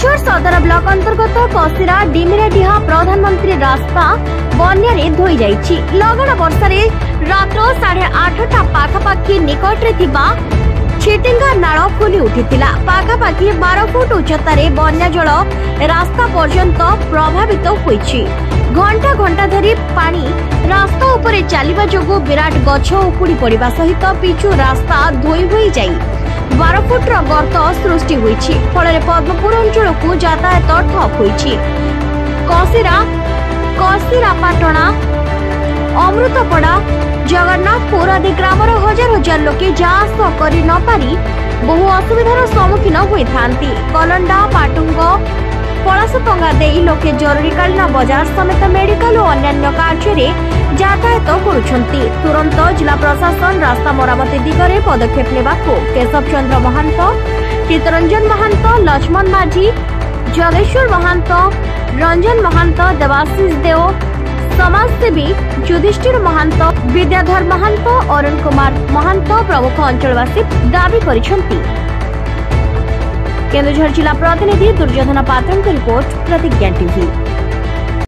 केन्दुझर सदर ब्लॉक अंतर्गत कसिरा डिमिराडीहा प्रधानमंत्री रास्ता बन्या धोई जाइछि। लगन वर्षारे रात 8:30 पाखापाखि निकटरे थिबा छिटिंगा नाळ फुली उठिथिला। पाखापाखि 12 फुट उच्चतार बन्या जल रास्ता पर्यंत प्रभावित होइछि। घंटा घंटा धरी पानी रास्ता उपरे चलिबा जोगु विराट गछ उपुड़ी पड़िबा सहित पिचु रास्ता धोई होई जाई 12 फुट गर्त सृष्टि होइछि। फଳରେ पद्मपुर अंचल को यातायात ठप होइछि। कसिरापाटଣା अमृतपड़ा जगन्नाथपुर आदि ग्रामर हजार हजार लोके जास करि न पारि बहु असुविधार सम्मुखीन होइथांती। कलंडा पाटुंग पलासपंगा देई लोके जरूरीकालीन बाजार समेत मेडिकल और अन्य कार्य यातायात करुछंती। तुरंत जिला प्रशासन रास्ता मरामती दिगरे पदक्षेप नेबाकू केशव चंद्र महांत, चित्तरंजन महांत, लक्ष्मण माझी, जगेश्वर महांत, रंजन महांत, देवाशीष देव, समाजसेवी युधिष्ठिर महांत, विद्याधर महांत, अरुण कुमार महांत प्रमुख अंचलवासी दाबी करिछंती। केन्दुझर जिला प्रतिनिधि दुर्योधन पात्रଙ୍କ रिपोर्ट प्रतिज्ञा टीवी।